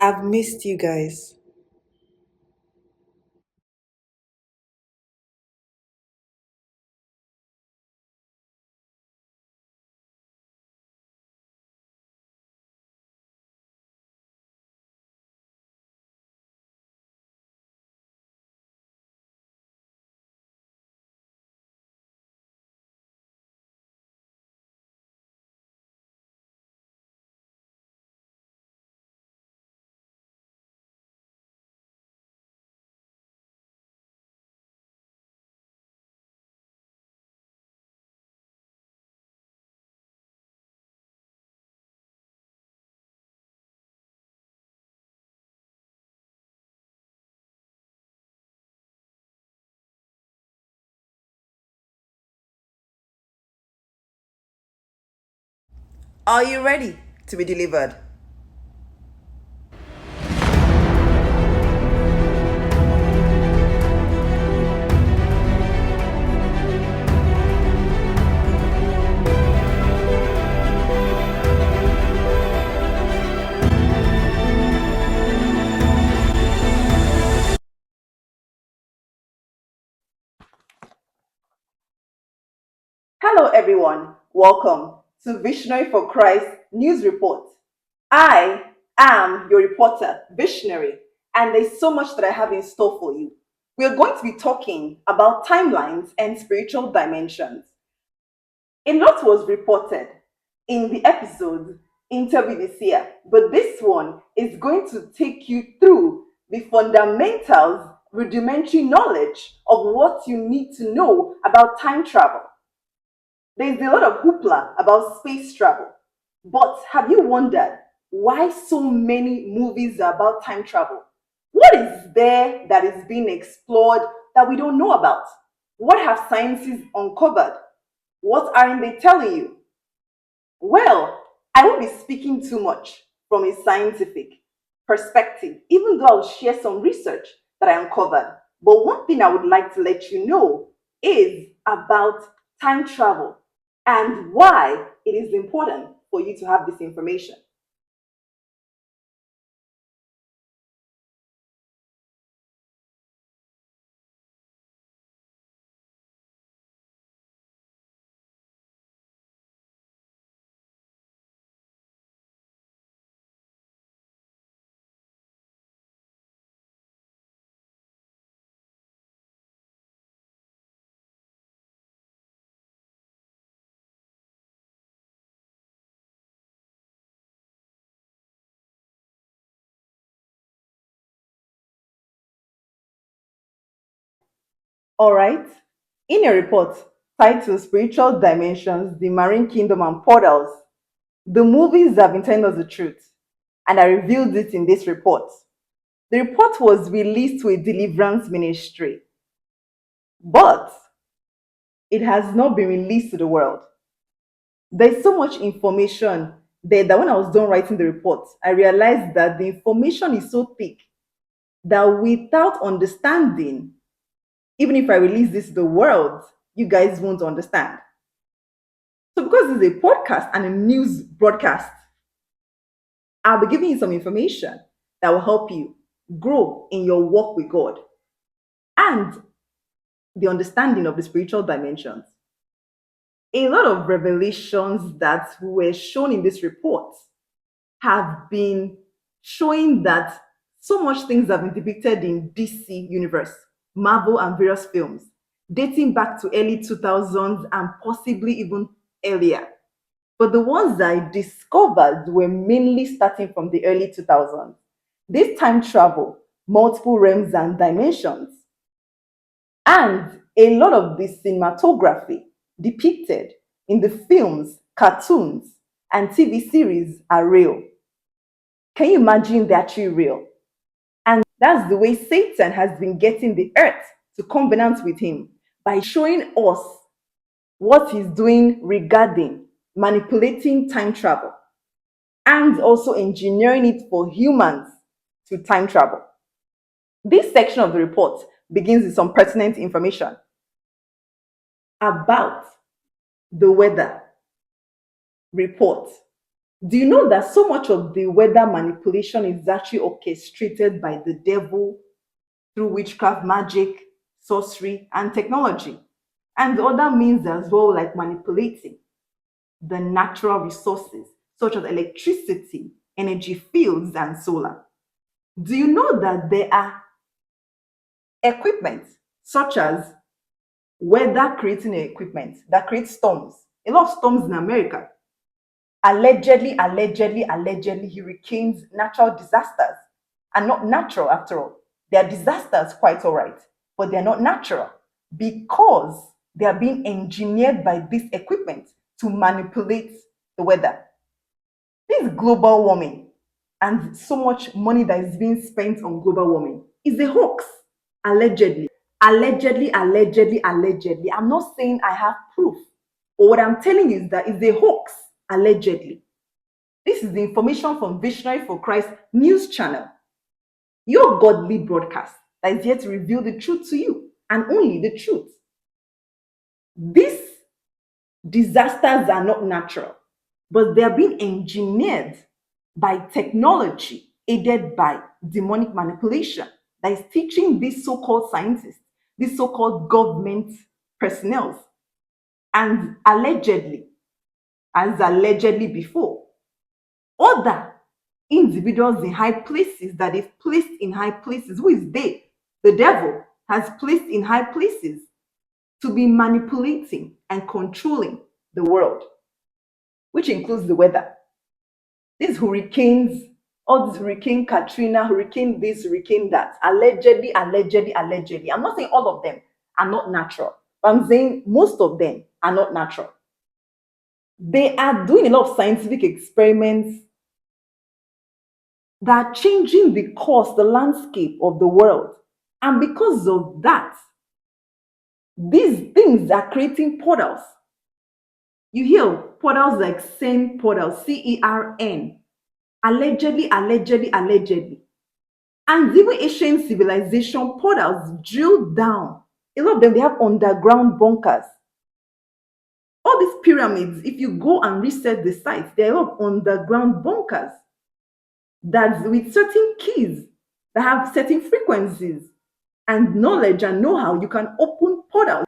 I've missed you guys. Are you ready to be delivered? Hello, everyone. Welcome to Visionary for Christ News Report. I am your reporter, Visionary, and there's so much that I have in store for you. We are going to be talking about timelines and spiritual dimensions. A lot was reported in the episode Interview the Seer, but this one is going to take you through the fundamentals, rudimentary knowledge of what you need to know about time travel. There's a lot of hoopla about space travel, but have you wondered why so many movies are about time travel? What is there that is being explored that we don't know about? What have scientists uncovered? What aren't they telling you? Well, I won't be speaking too much from a scientific perspective, even though I'll share some research that I uncovered. But one thing I would like to let you know is about time travel and why it is important for you to have this information. All right. In a report titled Spiritual Dimensions, the Marine Kingdom and Portals, the movies have been telling us the truth, and I revealed it in this report. The report was released to a deliverance ministry, but it has not been released to the world. There's so much information there that when I was done writing the report, I realized that the information is so thick that without understanding, even if I release this to the world, you guys won't understand. So, because it's a podcast and a news broadcast, I'll be giving you some information that will help you grow in your walk with God and the understanding of the spiritual dimensions. A lot of revelations that were shown in this report have been showing that so much things have been depicted in DC universe, Marvel and various films, dating back to early 2000s and possibly even earlier. But the ones I discovered were mainly starting from the early 2000s. This time travel, multiple realms and dimensions, and a lot of the cinematography depicted in the films, cartoons, and TV series are real. Can you imagine they're actually real? And that's the way Satan has been getting the earth to covenant with him by showing us what he's doing regarding manipulating time travel and also engineering it for humans to time travel. This section of the report begins with some pertinent information about the weather report. Do you know that so much of the weather manipulation is actually orchestrated by the devil through witchcraft, magic, sorcery, and technology? And other means as well, like manipulating the natural resources such as electricity, energy fields, and solar. Do you know that there are equipment such as weather creating equipment that creates storms? A lot of storms in America, allegedly hurricanes, natural disasters are not natural after all. They are disasters, quite all right, but they're not natural because they are being engineered by this equipment to manipulate the weather. This global warming and so much money that is being spent on global warming is a hoax, allegedly. Allegedly. I'm not saying I have proof, but what I'm telling you is that it's a hoax, allegedly. This is the information from Visionary for Christ news channel, your godly broadcast that is here to reveal the truth to you and only the truth. These disasters are not natural, but they are being engineered by technology aided by demonic manipulation that is teaching these so-called scientists, these so-called government personnel, and allegedly before, other individuals in high places that they've placed in high places. Who is they? The devil has placed in high places to be manipulating and controlling the world, which includes the weather. These hurricanes, all this hurricane Katrina, hurricane this, hurricane that, allegedly. I'm not saying all of them are not natural, but I'm saying most of them are not natural. They are doing a lot of scientific experiments that are changing the course, the landscape of the world. And because of that, these things are creating portals. You hear portals like CERN portals, CERN, allegedly. And even ancient civilization portals drilled down. A lot of them, they have underground bunkers. All these pyramids, if you go and research the sites, there are a lot of underground bunkers that with certain keys that have certain frequencies and knowledge and know-how, you can open portals.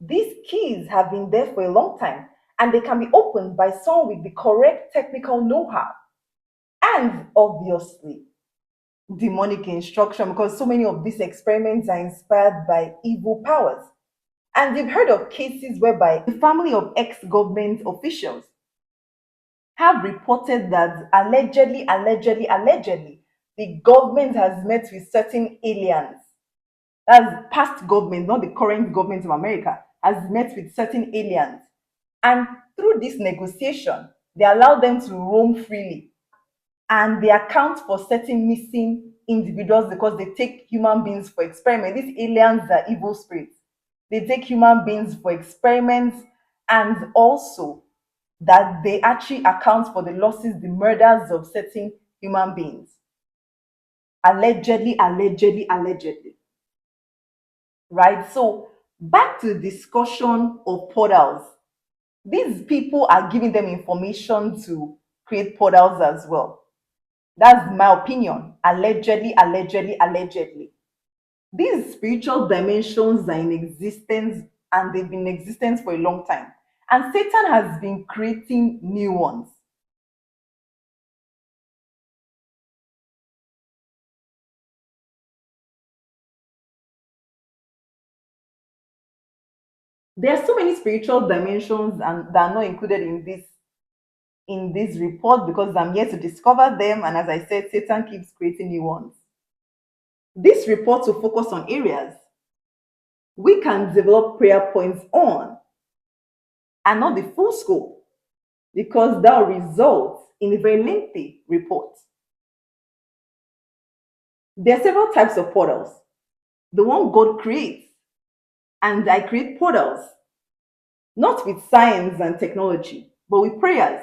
These keys have been there for a long time and they can be opened by someone with the correct technical know-how and obviously demonic instruction, because so many of these experiments are inspired by evil powers. And they've heard of cases whereby the family of ex-government officials have reported that allegedly, the government has met with certain aliens. That's past government, not the current government of America, has met with certain aliens. And through this negotiation, they allow them to roam freely and they account for certain missing individuals because they take human beings for experiment. These aliens are evil spirits. They take human beings for experiments, and also that they actually account for the losses, the murders of certain human beings. Allegedly. Right? So, back to the discussion of portals. These people are giving them information to create portals as well. That's my opinion. Allegedly. These spiritual dimensions are in existence and they've been in existence for a long time. And Satan has been creating new ones. There are so many spiritual dimensions and that are not included in this report because I'm here to discover them. And as I said, Satan keeps creating new ones. This report will focus on areas we can develop prayer points on and not the full scope because that will result in a very lengthy report. There are several types of portals. The one God creates, and I create portals, not with science and technology, but with prayers.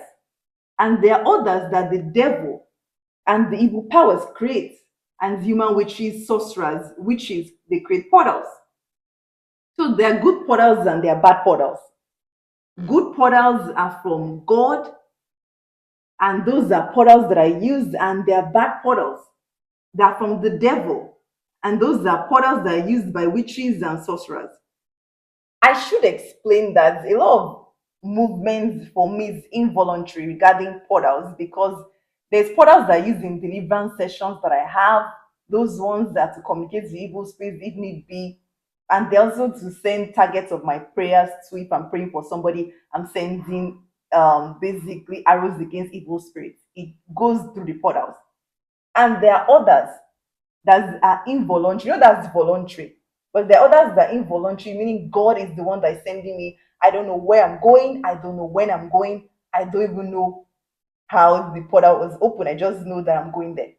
And there are others that the devil and the evil powers create, and human witches, sorcerers, witches, they create portals. So there are good portals and there are bad portals. Good portals are from God, And those are portals that I use, and they are bad portals. They're from the devil. And those are portals that are used by witches and sorcerers. I should explain that a lot of movements for me is involuntary regarding portals, because there's portals that I use in deliverance sessions that I have, those ones that to communicate with evil spirits if need be. And they also to send targets of my prayers to. If I'm praying for somebody, I'm sending basically arrows against evil spirits. It goes through the portals. And there are others that are involuntary. You know, that's voluntary. But there are others that are involuntary, meaning God is the one that is sending me. I don't know where I'm going. I don't know when I'm going. I don't even know how the portal was open. I just know that I'm going there.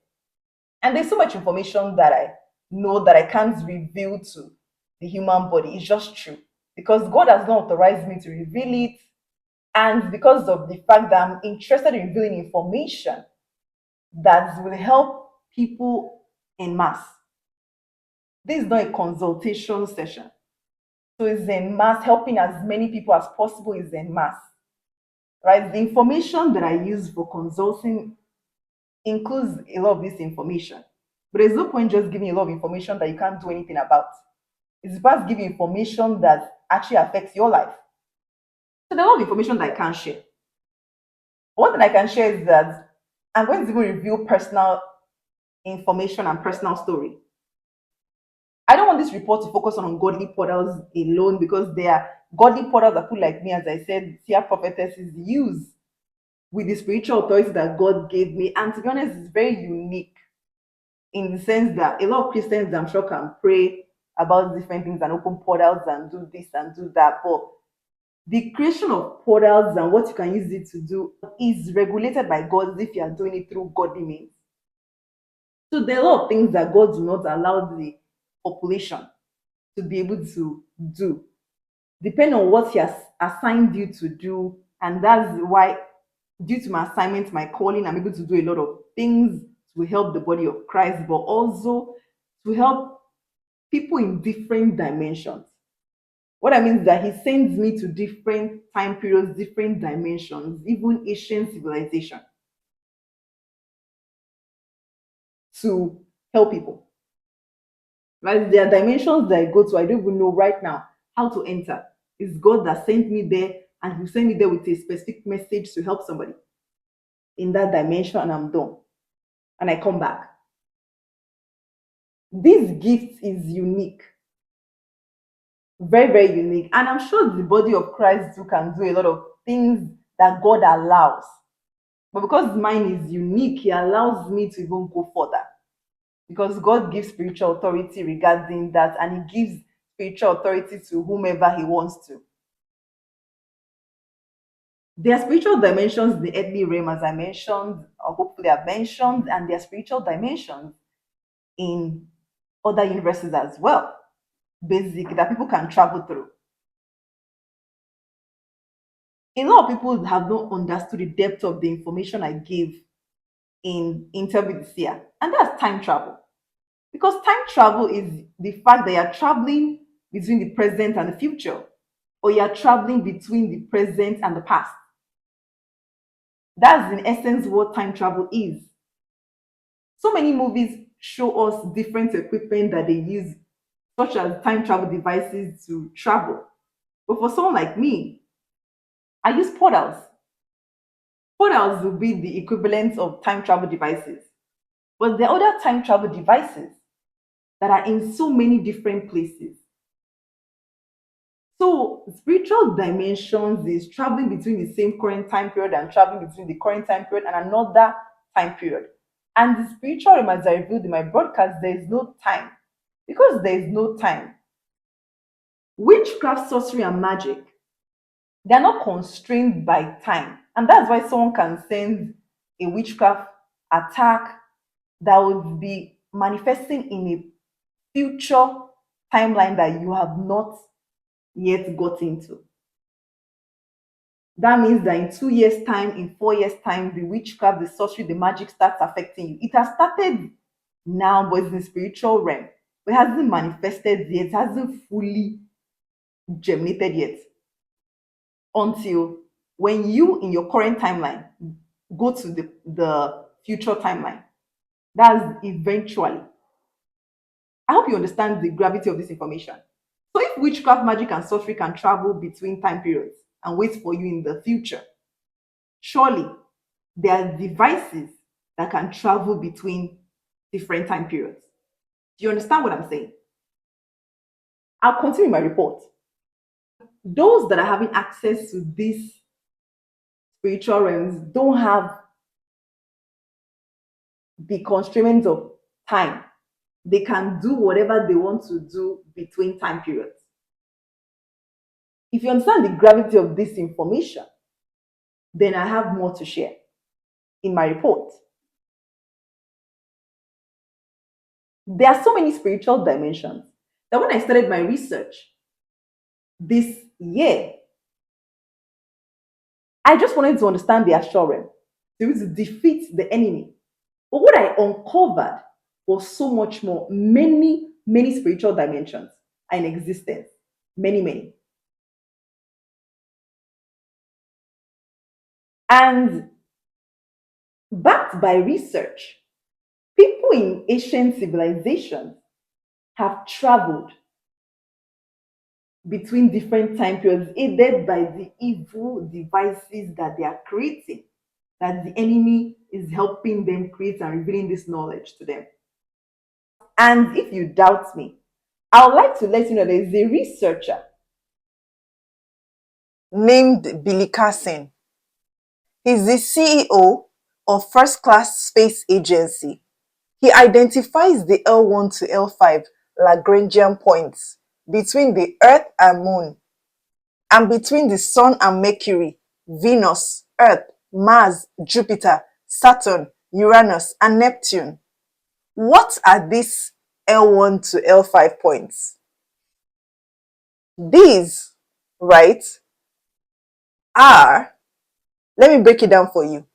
And there's so much information that I know that I can't reveal to the human body. It's just true. Because God has not authorized me to reveal it. And because of the fact that I'm interested in revealing information that will help people in mass. This is not a consultation session. So it's in mass, helping as many people as possible is in mass. Right? The information that I use for consulting includes a lot of this information. But there's no point just giving a lot of information that you can't do anything about. It's about giving information that actually affects your life. So there's a lot of information that I can't share. One thing I can share is that I'm going to even reveal personal information and personal story. I don't want this report to focus on ungodly portals alone, because they are godly portals that people like me, as I said, seer prophetesses use with the spiritual authority that God gave me. And to be honest, it's very unique in the sense that a lot of Christians, I'm sure, can pray about different things and open portals and do this and do that. But the creation of portals and what you can use it to do is regulated by God if you are doing it through godly means. So there are a lot of things that God do not allow the population to be able to do, depending on what He has assigned you to do. And that's why, due to my assignment, my calling, I'm able to do a lot of things to help the body of Christ, but also to help people in different dimensions. What I mean is that He sends me to different time periods, different dimensions, even ancient civilization, to help people. Right? There are dimensions that I go to, I don't even know right now how to enter. It's God that sent me there, and He sent me there with a specific message to help somebody in that dimension, and I'm done. And I come back. This gift is unique, very, very unique. And I'm sure the body of Christ too can do a lot of things that God allows. But because mine is unique, He allows me to even go further. Because God gives spiritual authority regarding that, and He gives spiritual authority to whomever He wants to. There are spiritual dimensions in the earthly realm, as I mentioned, or hopefully I've mentioned, and there are spiritual dimensions in other universes as well, basic, that people can travel through. A lot of people have not understood the depth of the information I gave in Interview with the Seer, and that's time travel. Because time travel is the fact that you're traveling between the present and the future, or you're traveling between the present and the past. That's in essence what time travel is. So many movies show us different equipment that they use, such as time travel devices to travel. But for someone like me, I use portals. Portals will be the equivalent of time travel devices. But there are other time travel devices that are in so many different places. So spiritual dimensions is traveling between the same current time period and traveling between the current time period and another time period. And the spiritual realm, as I revealed in my broadcast, there is no time. Because there is no time, witchcraft, sorcery, and magic, they're not constrained by time. And that's why someone can send a witchcraft attack that would be manifesting in a future timeline that you have not yet got into. That means that in 2 years' time, in 4 years' time, the witchcraft, the sorcery, the magic starts affecting you. It has started now, but it's in the spiritual realm. But it hasn't manifested yet, it hasn't fully germinated yet. Until when you, in your current timeline, go to the future timeline. That's eventually. I hope you understand the gravity of this information. So if witchcraft, magic, and sorcery can travel between time periods and wait for you in the future, surely there are devices that can travel between different time periods. Do you understand what I'm saying? I'll continue my report. Those that are having access to these spiritual realms don't have the constraints of time. They can do whatever they want to do between time periods. If you understand the gravity of this information, then I have more to share in my report. There are so many spiritual dimensions that when I started my research this year, I just wanted to understand the astral realm, to be able to defeat the enemy. But what I uncovered was so much more. Many, many spiritual dimensions are in existence. Many, many. And backed by research, people in ancient civilizations have traveled between different time periods, aided by the evil devices that they are creating, that the enemy is helping them create and revealing this knowledge to them. And if you doubt me, I would like to let you know there is a researcher named Billy Carson. He's the CEO of First Class Space Agency. He identifies the L1 to L5 Lagrangian points between the Earth and Moon, and between the Sun and Mercury, Venus, Earth, Mars, Jupiter, Saturn, Uranus, and Neptune. What are these L1 to L5 points? These, right, are, let me break it down for you.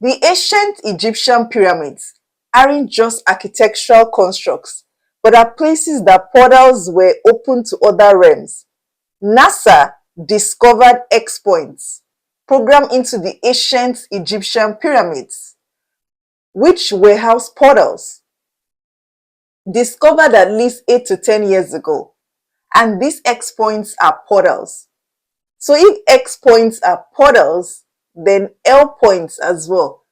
The ancient Egyptian pyramids aren't just architectural constructs, but are places that portals were open to other realms. NASA discovered X points programmed into the ancient Egyptian pyramids, which were house portals, discovered at least 8 to 10 years ago. And these X points are portals. So if X points are portals, then L points as well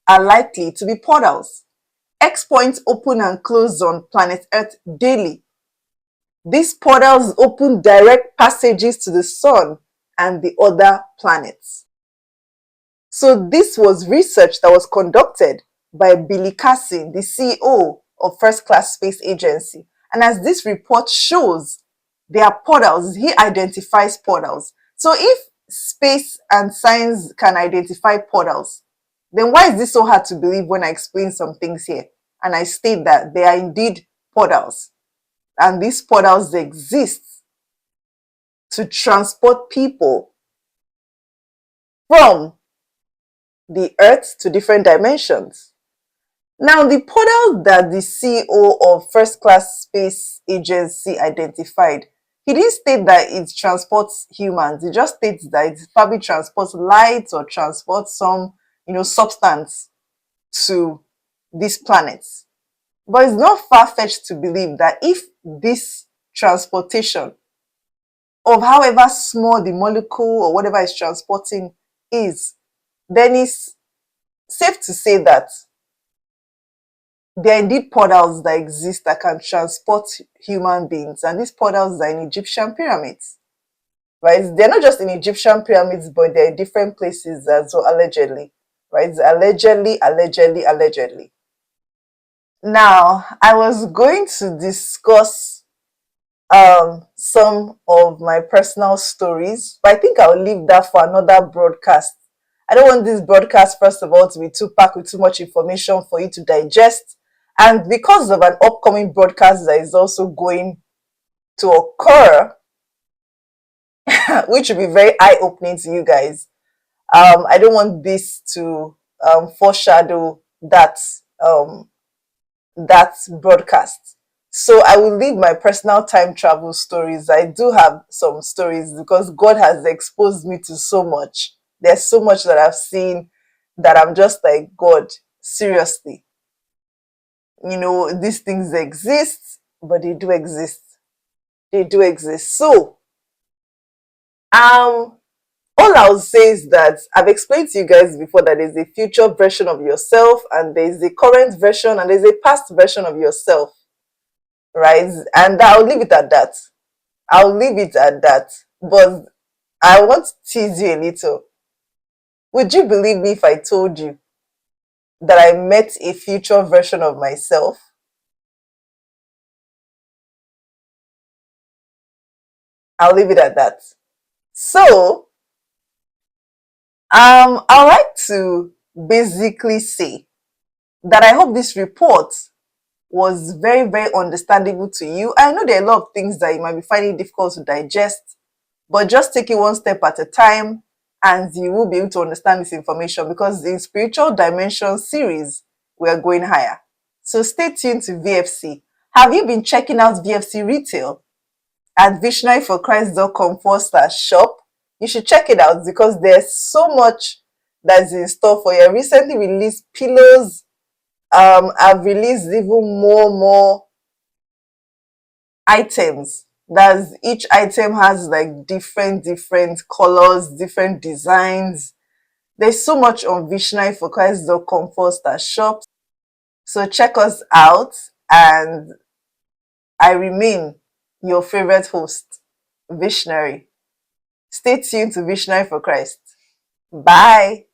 are likely to be portals. X points open and close on planet Earth daily. These portals open direct passages to the sun and the other planets. So this was research that was conducted by Billy Carson, the CEO of First Class Space Agency. And as this report shows, there are portals. He identifies portals. So if space and science can identify portals, then why is this so hard to believe when I explain some things here? And I state that they are indeed portals. And these portals exist to transport people from the earth to different dimensions. Now, the portal that the CEO of First Class Space Agency identified, he didn't state that it transports humans. He just states that it probably transports light or transports some, substance to these planets. But it's not far-fetched to believe that if this transportation of however small the molecule or whatever it's transporting is, then it's safe to say that there are indeed portals that exist that can transport human beings, and these portals are in Egyptian pyramids, right? They're not just in Egyptian pyramids, but they're in different places as well, allegedly, right? Allegedly. Now, I was going to discuss some of my personal stories, but I think I'll leave that for another broadcast. I don't want this broadcast, first of all, to be too packed with too much information for you to digest. And because of an upcoming broadcast that is also going to occur, which will be very eye-opening to you guys, I don't want this to foreshadow that broadcast. So I will leave my personal time travel stories. I do have some stories because God has exposed me to so much. There's so much that I've seen that I'm just like, God, seriously, these things exist, but they do exist. They do exist. So, all I'll say is that I've explained to you guys before that there's a future version of yourself, and there's a current version, and there's a past version of yourself, right? And I'll leave it at that. I'll leave it at that. But I want to tease you a little. Would you believe me if I told you that I met a future version of myself? I'll leave it at that. So, I'd like to basically say that I hope this report was very, very understandable to you. I know there are a lot of things that you might be finding difficult to digest, but just take it one step at a time and you will be able to understand this information, because in Spiritual Dimension series, we are going higher. So stay tuned to VFC. Have you been checking out VFC Retail at visionaryforchrist.com/shop? You should check it out because there's so much that's in store for you. I recently released pillows. I've released even more items. That's each item has like different colors, different designs. There's so much on visionaryforchrist.com/shop. So check us out, and I remain your favorite host, Visionary. Stay tuned to Visionary for Christ. Bye.